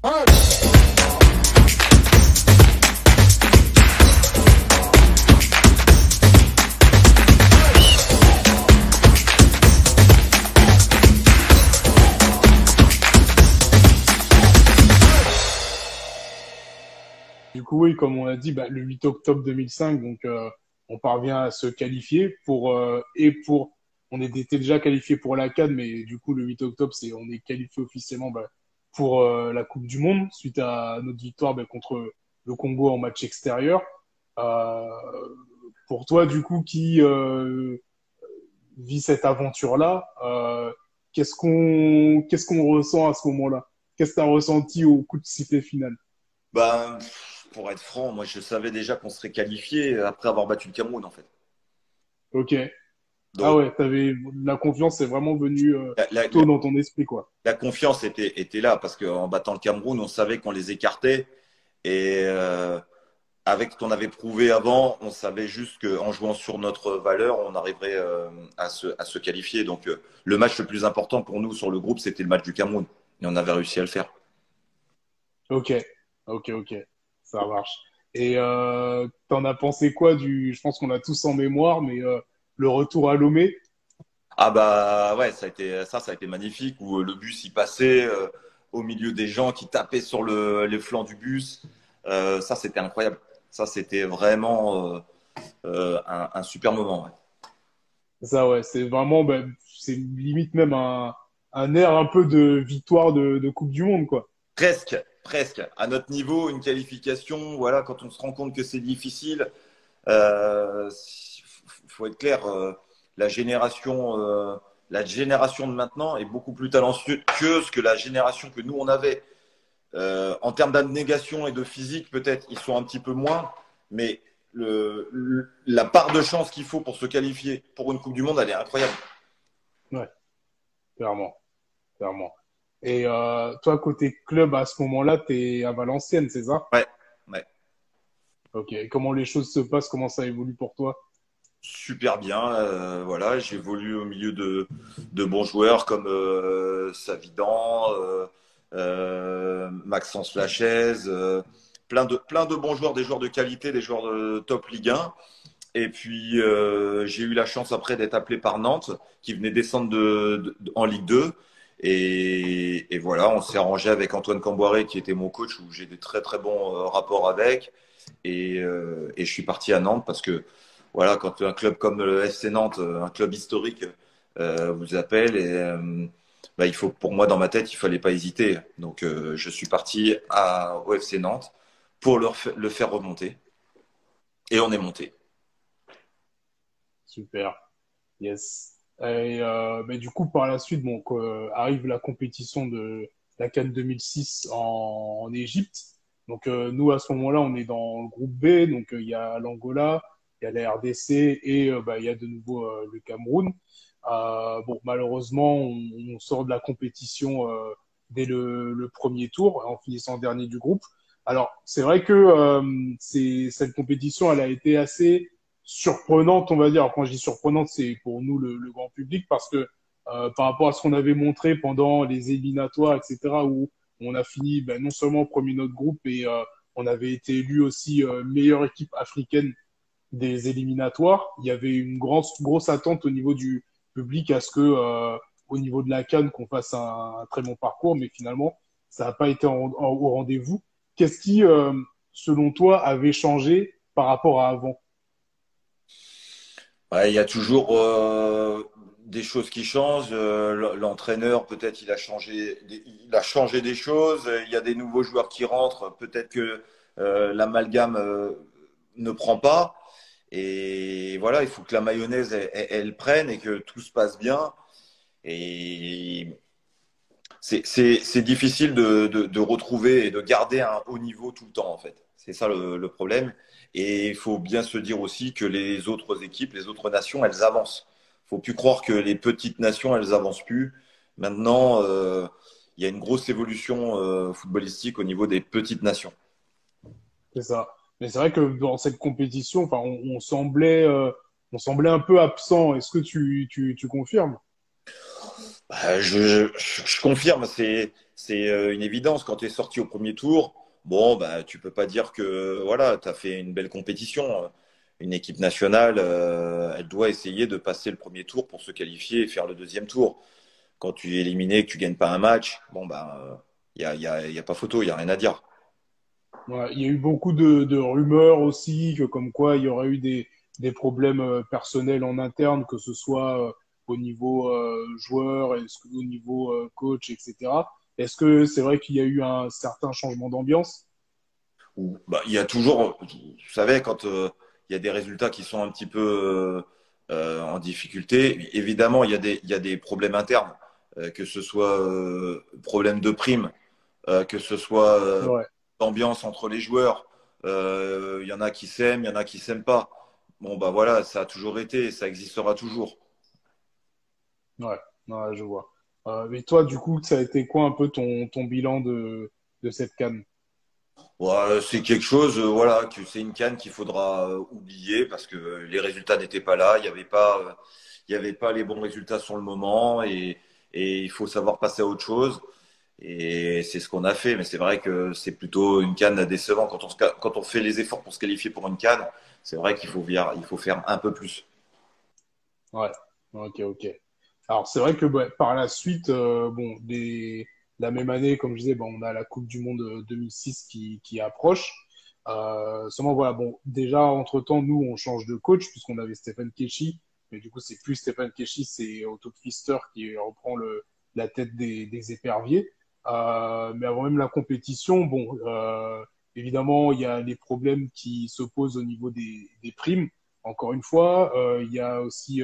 Du coup, oui, comme on a dit, bah, le 8 octobre 2005, donc on parvient à se qualifier on était déjà qualifié pour la CAN, mais du coup, le 8 octobre, on est qualifié officiellement bah, pour la Coupe du Monde suite à notre victoire bah, contre le Congo en match extérieur. Euh, pour toi, du coup, qui vit cette aventure-là, qu'est-ce qu'on ressent à ce moment-là? Qu'est-ce que tu as ressenti au coup de sifflet final? Ben, pour être franc, moi je savais déjà qu'on serait qualifié après avoir battu le Cameroun en fait. Ok. Ah Donc ouais, la confiance est vraiment venue la, la- tôt la- dans ton esprit, quoi. la confiance était là parce qu'en battant le Cameroun, on savait qu'on les écartait et avec ce qu'on avait prouvé avant, on savait juste qu'en jouant sur notre valeur, on arriverait à se qualifier. Donc le match le plus important pour nous sur le groupe, c'était le match du Cameroun et on avait réussi à le faire. Ok, ok, ça marche. Et t'en as pensé quoi je pense qu'on l'a tous en mémoire, mais le retour à Lomé? Ah bah ouais, ça a été magnifique où le bus y passait au milieu des gens qui tapaient sur les flancs du bus. Ça c'était incroyable. Ça c'était vraiment un super moment. Ouais. Ça, ouais, c'est vraiment, ben, c'est limite même un air un peu de victoire de Coupe du Monde, quoi. Presque, presque. À notre niveau, une qualification, voilà, quand on se rend compte que c'est difficile, faut être clair, la génération de maintenant est beaucoup plus talentueuse que la génération que nous on avait. En termes d'abnégation et de physique, peut-être, ils sont un petit peu moins, mais la part de chance qu'il faut pour se qualifier pour une Coupe du Monde, elle est incroyable. Ouais, clairement, clairement. Et toi, côté club, à ce moment-là, t'es à Valenciennes, c'est ça? Ouais, ouais. Ok. Et comment les choses se passent, comment ça évolue pour toi? Super bien. Voilà, j'évolue au milieu de bons joueurs comme Savidan, Maxence Lachaise, plein de bons joueurs, des joueurs de qualité, des joueurs de top Ligue 1. Et puis, j'ai eu la chance après d'être appelé par Nantes, qui venait descendre en Ligue 2. Et voilà, on s'est arrangé avec Antoine Camboiré, qui était mon coach, où j'ai des très très bons rapports avec. Et je suis parti à Nantes parce que, voilà, quand un club comme le FC Nantes, un club historique, vous appelle, bah, pour moi, dans ma tête, il fallait pas hésiter. Donc, je suis parti au FC Nantes pour le faire remonter. Et on est monté. Super. Yes. Et mais du coup, par la suite, bon, arrive la compétition de la CAN 2006 en Égypte. Donc, nous, à ce moment-là, on est dans le groupe B. Donc, il y a l'Angola, il y a la RDC et bah, il y a de nouveau le Cameroun. Bon, malheureusement, on sort de la compétition dès le premier tour en finissant dernier du groupe. Alors, c'est vrai que cette compétition, elle a été assez surprenante, on va dire. Quand je dis surprenante, c'est pour nous le grand public parce que par rapport à ce qu'on avait montré pendant les éliminatoires, etc., où on a fini ben, non seulement premier de notre groupe et on avait été élu aussi meilleure équipe africaine des éliminatoires. Il y avait une grosse attente au niveau du public à ce que, au niveau de la CAN, qu'on fasse un très bon parcours, mais finalement, ça n'a pas été au rendez-vous. Qu'est-ce qui, selon toi, avait changé par rapport à avant? Ouais, il y a toujours des choses qui changent. L'entraîneur, peut-être, il a changé des choses. Il y a des nouveaux joueurs qui rentrent. Peut-être que l'amalgame ne prend pas. Et voilà, il faut que la mayonnaise, elle prenne et que tout se passe bien. Et c'est difficile de retrouver et de garder un haut niveau tout le temps, en fait. C'est ça le problème. Et il faut bien se dire aussi que les autres équipes, les autres nations, elles avancent. Il faut plus croire que les petites nations, elles avancent plus. Maintenant, il y a une grosse évolution footballistique au niveau des petites nations. C'est ça. Mais c'est vrai que dans cette compétition, enfin, on semblait un peu absent. Est-ce que tu confirmes? Je confirme, c'est une évidence. Quand tu es sorti au premier tour, bon, bah, tu peux pas dire que voilà, tu as fait une belle compétition. Une équipe nationale, elle doit essayer de passer le premier tour pour se qualifier et faire le deuxième tour. Quand tu es éliminé, que tu gagnes pas un match, bon, bah, y a pas photo, il y a rien à dire. Ouais, il y a eu beaucoup de rumeurs aussi, que comme quoi il y aurait eu des problèmes personnels en interne, que ce soit au niveau joueur, au niveau coach, etc. Est-ce que c'est vrai qu'il y a eu un certain changement d'ambiance? Bah, il y a toujours, vous savez, quand il y a des résultats qui sont un petit peu en difficulté, évidemment, il y a des problèmes internes, que ce soit problème de prime, que ce soit C'est vrai. d'ambiance entre les joueurs. Il y en a qui s'aiment, il y en a qui s'aiment pas. Bon, bah voilà, ça a toujours été, ça existera toujours. Ouais, ouais, je vois. Mais toi, du coup, ça a été quoi un peu ton bilan de cette CAN? Ouais, c'est quelque chose, voilà, que c'est une canne qu'il faudra oublier parce que les résultats n'étaient pas là, il y avait pas les bons résultats sur le moment et il faut savoir passer à autre chose. Et c'est ce qu'on a fait, mais c'est vrai que c'est plutôt une canne décevante quand on fait les efforts pour se qualifier pour une canne. C'est vrai qu'il faut faire un peu plus. Ouais, ok, ok. Alors, c'est vrai que bah, par la suite, bon, la même année, comme je disais, bon, on a la Coupe du Monde 2006 qui approche. Seulement, voilà, bon, déjà, entre-temps, nous, on change de coach, puisqu'on avait Stephen Keshi, mais du coup, c'est plus Stephen Keshi, c'est Otto Pfister qui reprend la tête des éperviers. Mais avant même la compétition, bon, évidemment, il y a les problèmes qui se posent au niveau des primes. Encore une fois, il y a aussi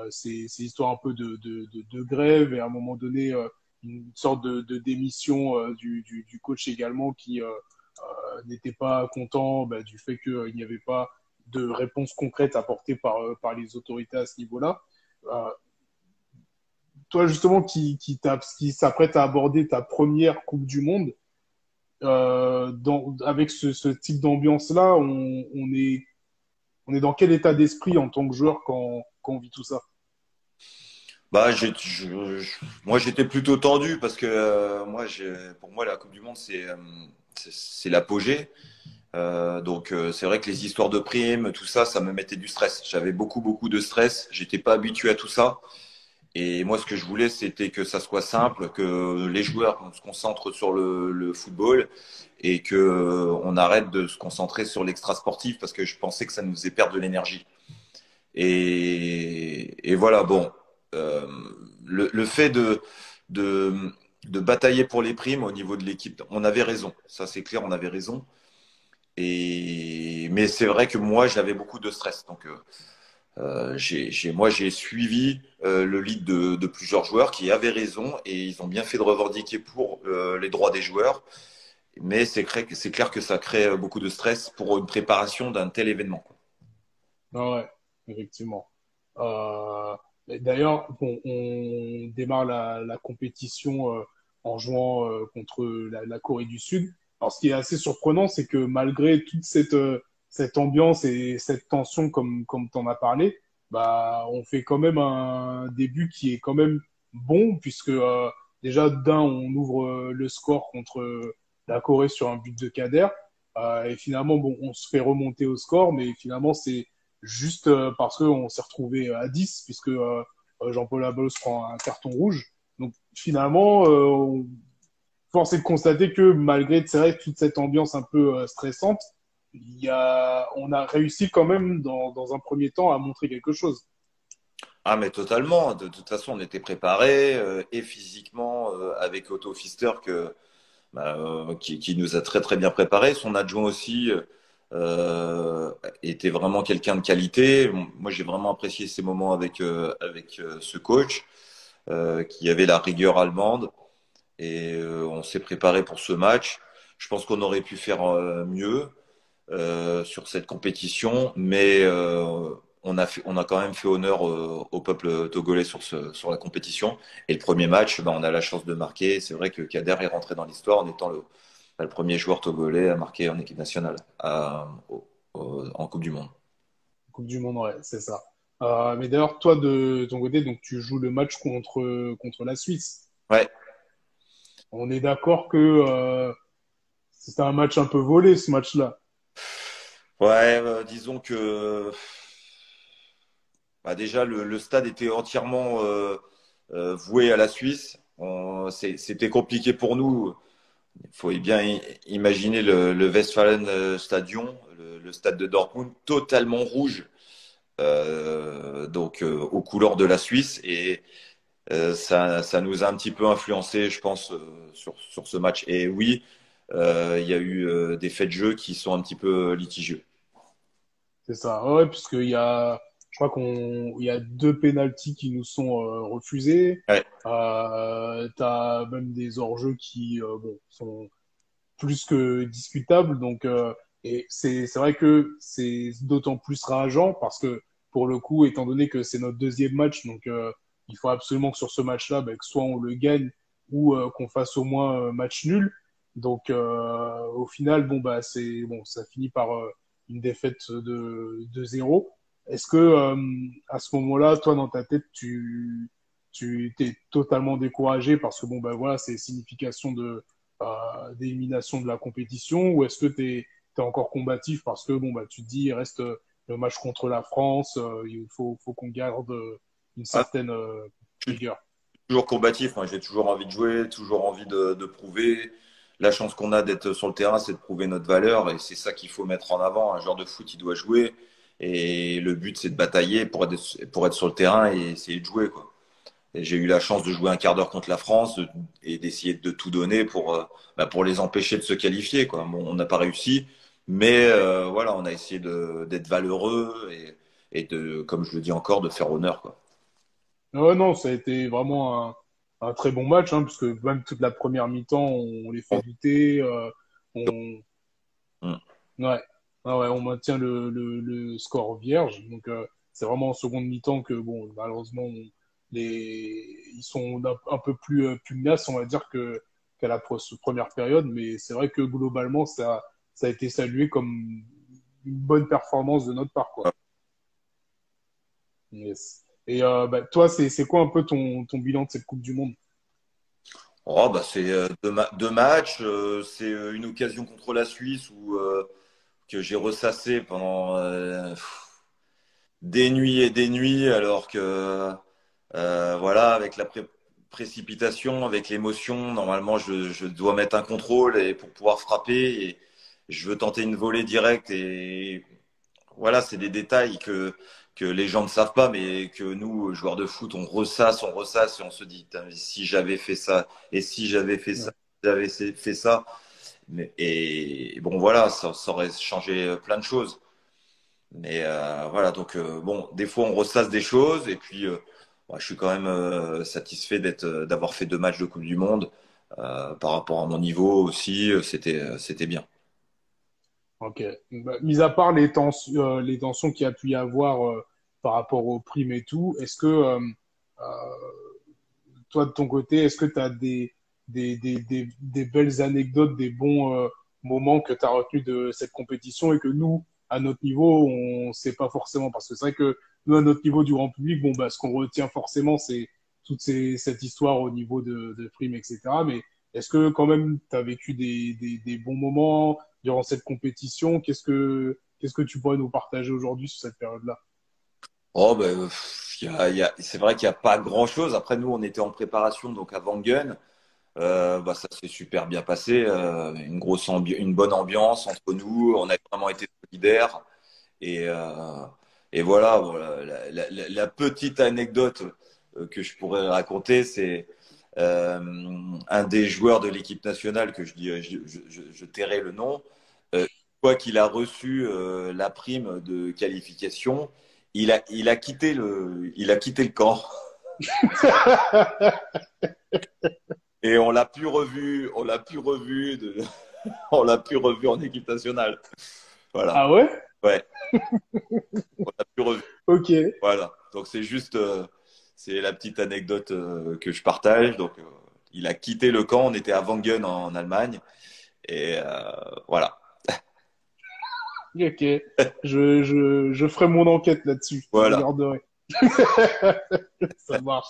ces histoires un peu de grève et à un moment donné, une sorte de démission du coach également qui n'était pas content bah, du fait qu'il n'y avait pas de réponse concrète apportée par les autorités à ce niveau-là. Euh, Toi, justement, qui s'apprête à aborder ta première Coupe du Monde, avec ce type d'ambiance-là, on est dans quel état d'esprit en tant que joueur quand on vit tout ça? Bah, moi, j'étais plutôt tendu parce que moi, pour moi, la Coupe du Monde, c'est l'apogée. Donc c'est vrai que les histoires de primes, tout ça, ça me mettait du stress. J'avais beaucoup, beaucoup de stress. J'étais pas habitué à tout ça. Et moi, ce que je voulais, c'était que ça soit simple, que les joueurs on se concentre sur le football et que on arrête de se concentrer sur l'extra sportif parce que je pensais que ça nous faisait perdre de l'énergie. Et voilà, bon, euh, le fait de, de batailler pour les primes au niveau de l'équipe, on avait raison. Ça, c'est clair, on avait raison. Mais c'est vrai que moi, j'avais beaucoup de stress. Donc, moi, j'ai suivi le lead de plusieurs joueurs qui avaient raison et ils ont bien fait de revendiquer pour les droits des joueurs. Mais c'est clair que ça crée beaucoup de stress pour une préparation d'un tel événement. Ah ouais, effectivement. Et d'ailleurs, bon, on démarre la compétition en jouant contre la Corée du Sud. Alors, ce qui est assez surprenant, c'est que malgré toute cette ambiance et cette tension, comme tu en as parlé, bah, on fait quand même un début qui est quand même bon, puisque déjà, on ouvre le score contre la Corée sur un but de Kader. Et finalement, bon, on se fait remonter au score, mais finalement, c'est juste parce qu'on s'est retrouvé à 10, puisque Jean-Paul Abolos prend un carton rouge. Donc finalement, force est de constater que malgré c'est vrai, toute cette ambiance un peu stressante, on a réussi quand même dans un premier temps à montrer quelque chose. Ah, mais totalement. De toute façon, on était préparé et physiquement avec Otto Pfister qui nous a très très bien préparé. Son adjoint aussi était vraiment quelqu'un de qualité. Moi, j'ai vraiment apprécié ces moments avec ce coach qui avait la rigueur allemande et on s'est préparé pour ce match. Je pense qu'on aurait pu faire mieux sur cette compétition, mais on a quand même fait honneur au peuple togolais sur la compétition. Et le premier match, ben, on a la chance de marquer. C'est vrai que Kader est rentré dans l'histoire en étant le premier joueur togolais à marquer en équipe nationale en Coupe du Monde. Coupe du Monde, ouais, c'est ça. Mais d'ailleurs, toi, de ton côté, donc tu joues le match contre la Suisse. Ouais, On est d'accord que c'était un match un peu volé, ce match-là. ouais, disons que bah, déjà le stade était entièrement voué à la Suisse. C'était compliqué pour nous. Il faut bien imaginer le Westfalen Stadion, le stade de Dortmund, totalement rouge, donc aux couleurs de la Suisse. Et ça nous a un petit peu influencé, je pense, sur ce match. Et oui, il y a eu des faits de jeu qui sont un petit peu litigieux. C'est ça. Ouais, puisqu'il y a, je crois il y a deux pénaltys qui nous sont refusés. Ouais. T'as même des hors-jeux qui bon, sont plus que discutables. Donc, et c'est vrai que c'est d'autant plus rageant parce que pour le coup, étant donné que c'est notre deuxième match, donc il faut absolument que sur ce match-là, ben, que soit on le gagne ou qu'on fasse au moins match nul. Donc, au final, bon bah c'est bon, ça finit par une défaite de 0. Est-ce que à ce moment-là, toi dans ta tête, tu t'es totalement découragé parce que bon bah voilà, c'est signification d'élimination de la compétition, ou est-ce que tu es encore combatif parce que bon bah tu te dis il reste le match contre la France, il faut qu'on garde une Ah, certaine je suis rigueur. toujours combatif. Moi, j'ai toujours envie de jouer, toujours envie de prouver. La chance qu'on a d'être sur le terrain, c'est de prouver notre valeur. Et c'est ça qu'il faut mettre en avant. Un joueur de foot, il doit jouer. Et le but, c'est de batailler pour être sur le terrain et essayer de jouer, quoi. Et j'ai eu la chance de jouer un quart d'heure contre la France et d'essayer de tout donner pour les empêcher de se qualifier, quoi. Bon, on n'a pas réussi, mais voilà, on a essayé d'être valeureux et de, comme je le dis encore, de faire honneur, quoi. Ouais, non, ça a été vraiment un très bon match, hein, parce que même toute la première mi-temps, on les fait douter, on, Mm. ouais, ouais, on maintient le score vierge. Donc, c'est vraiment en seconde mi-temps que, bon, malheureusement, ils sont un peu plus pugnaces, on va dire, qu'à la première période. Mais c'est vrai que globalement, ça a été salué comme une bonne performance de notre part, quoi. Yes. Et bah, toi, c'est quoi un peu ton bilan de cette Coupe du Monde? Oh, bah, c'est deux matchs. C'est une occasion contre la Suisse que j'ai ressassé pendant des nuits et des nuits, alors que voilà, avec la précipitation, avec l'émotion, normalement, je dois mettre un contrôle et pour pouvoir frapper. Et je veux tenter une volée directe. Et voilà, c'est des détails que les gens ne savent pas, mais que nous, joueurs de foot, on ressasse et on se dit, putain, mais si j'avais fait ça, et si j'avais fait ça, Ouais. si j'avais fait ça. Et bon, voilà, ça aurait changé plein de choses. Mais voilà, donc bon, des fois on ressasse des choses et puis moi, je suis quand même satisfait d'avoir fait deux matchs de Coupe du Monde. Par rapport à mon niveau aussi, c'était bien. Ok. Bah, mis à part les tensions qu'il y a pu y avoir par rapport aux primes et tout, est-ce que toi, de ton côté, est-ce que tu as des belles anecdotes, des bons moments que tu as retenus de cette compétition et que nous, à notre niveau, on ne sait pas forcément? Parce que c'est vrai que nous, à notre niveau du grand public, bon, bah, ce qu'on retient forcément, c'est cette histoire au niveau de primes, etc. Mais est-ce que quand même, tu as vécu des bons moments durant cette compétition? Qu'est-ce que tu pourrais nous partager aujourd'hui sur cette période-là? Oh, ben, c'est vrai qu'il n'y a pas grand-chose. Après, nous, on était en préparation donc à Wangen. Bah, ça s'est super bien passé. Une bonne ambiance entre nous. On a vraiment été solidaires. Et, euh, et voilà, la petite anecdote que je pourrais raconter, c'est un des joueurs de l'équipe nationale que je dis, je tairai le nom, une fois qu'il a reçu la prime de qualification, il a quitté le camp et on l'a plus revu on l'a plus revu en équipe nationale. Voilà, Ah ouais? ouais, on l'a plus revu. Ok. Voilà. Donc c'est juste, c'est la petite anecdote que je partage. Donc il a quitté le camp. On était à Wangen en Allemagne et voilà. Ok. Je ferai mon enquête là-dessus. Je Voilà. regarderai. Ça marche.